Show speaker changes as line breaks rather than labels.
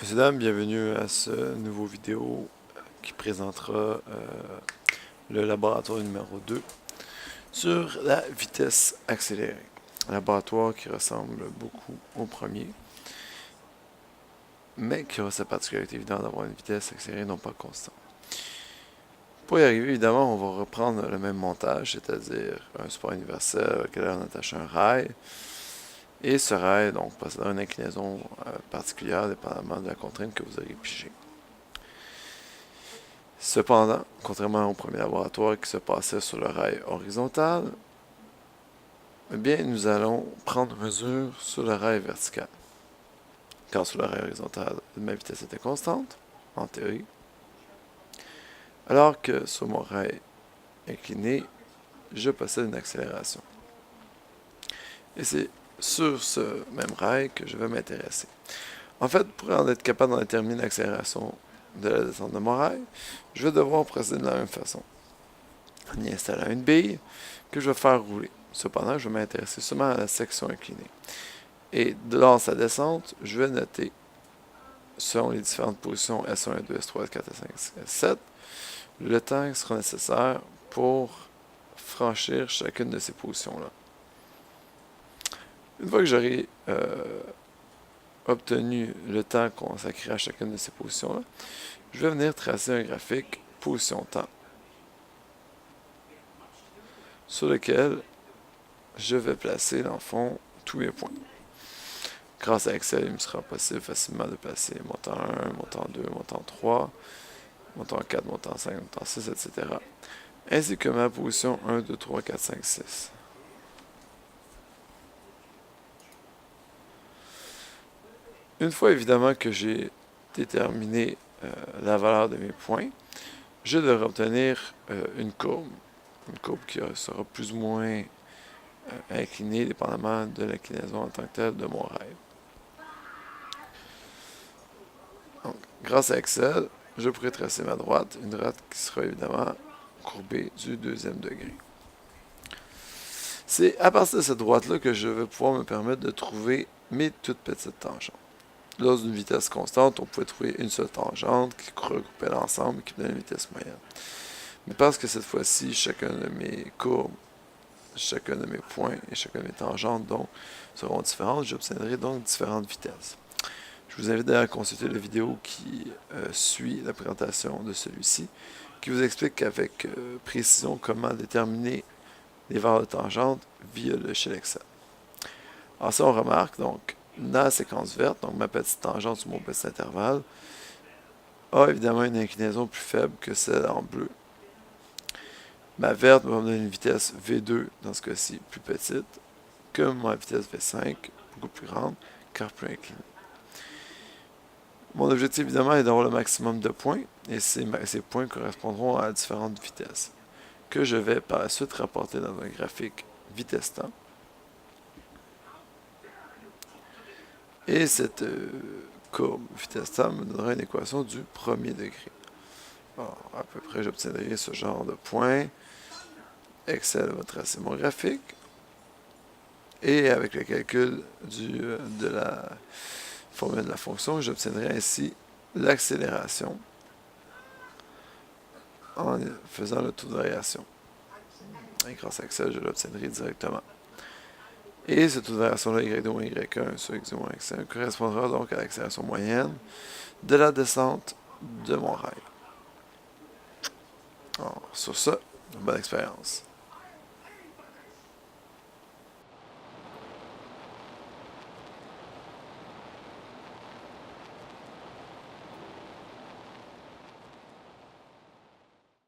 Messieurs, dames, bienvenue à ce nouveau vidéo qui présentera le laboratoire numéro 2 sur la vitesse accélérée. Un laboratoire qui ressemble beaucoup au premier, mais qui a sa particularité évidente d'avoir une vitesse accélérée non pas constante. Pour y arriver, évidemment, on va reprendre le même montage, c'est-à-dire un support universel auquel on attache un rail, et ce rail donc possédera une inclinaison particulière dépendamment de la contrainte que vous aurez pigée. Cependant, contrairement au premier laboratoire qui se passait sur le rail horizontal, eh bien, nous allons prendre mesure sur le rail vertical. Car sur le rail horizontal, ma vitesse était constante, en théorie, alors que sur mon rail incliné, je possède une accélération. Et c'est sur ce même rail que je vais m'intéresser. En fait, pour en être capable d'en déterminer l'accélération de la descente de mon rail, je vais devoir procéder de la même façon. En y installant une bille que je vais faire rouler. Cependant, je vais m'intéresser seulement à la section inclinée. Et lors de sa descente, je vais noter, selon les différentes positions S1, S2, S3, S4, S5, S7, le temps qui sera nécessaire pour franchir chacune de ces positions-là. Une fois que j'aurai obtenu le temps consacré à chacune de ces positions-là, je vais venir tracer un graphique position-temps sur lequel je vais placer, dans le fond, tous mes points. Grâce à Excel, il me sera possible facilement de placer montant 1, montant 2, montant 3, montant 4, montant 5, montant 6, etc. Ainsi que ma position 1, 2, 3, 4, 5, 6. Une fois évidemment que j'ai déterminé la valeur de mes points, je devrais obtenir une courbe qui sera plus ou moins inclinée dépendamment de l'inclinaison en tant que telle de mon rail. Donc, grâce à Excel, je pourrai tracer ma droite, une droite qui sera évidemment courbée du deuxième degré. C'est à partir de cette droite-là que je vais pouvoir me permettre de trouver mes toutes petites tangentes. Lors d'une vitesse constante, on pouvait trouver une seule tangente qui regroupait l'ensemble et qui donnait une vitesse moyenne. Mais parce que cette fois-ci, chacun de mes courbes, chacun de mes points et chacun de mes tangentes donc, seront différentes, j'obtiendrai donc différentes vitesses. Je vous invite à consulter la vidéo qui suit la présentation de celui-ci, qui vous explique avec précision comment déterminer les valeurs de tangente via le shell Excel. Alors ça, on remarque, donc, dans la séquence verte, donc ma petite tangente sur mon petit intervalle, a évidemment une inclinaison plus faible que celle en bleu. Ma verte va me donner une vitesse V2, dans ce cas-ci, plus petite, que ma vitesse V5, beaucoup plus grande, car plus inclinée. Mon objectif, évidemment, est d'avoir le maximum de points, et ces points correspondront à différentes vitesses, que je vais par la suite rapporter dans un graphique vitesse-temps. Et cette courbe vitesse-temps me donnera une équation du premier degré. Alors, à peu près, j'obtiendrai ce genre de points. Excel va tracer mon graphique. Et avec le calcul de la formule de la fonction, j'obtiendrai ainsi l'accélération en faisant le taux de variation. Et grâce à Excel, je l'obtiendrai directement. Et ce taux de variation-là, y2 moins y1 sur x2 moins x1, correspondra donc à l'accélération moyenne de la descente de mon rail. Alors, sur ça, bonne expérience.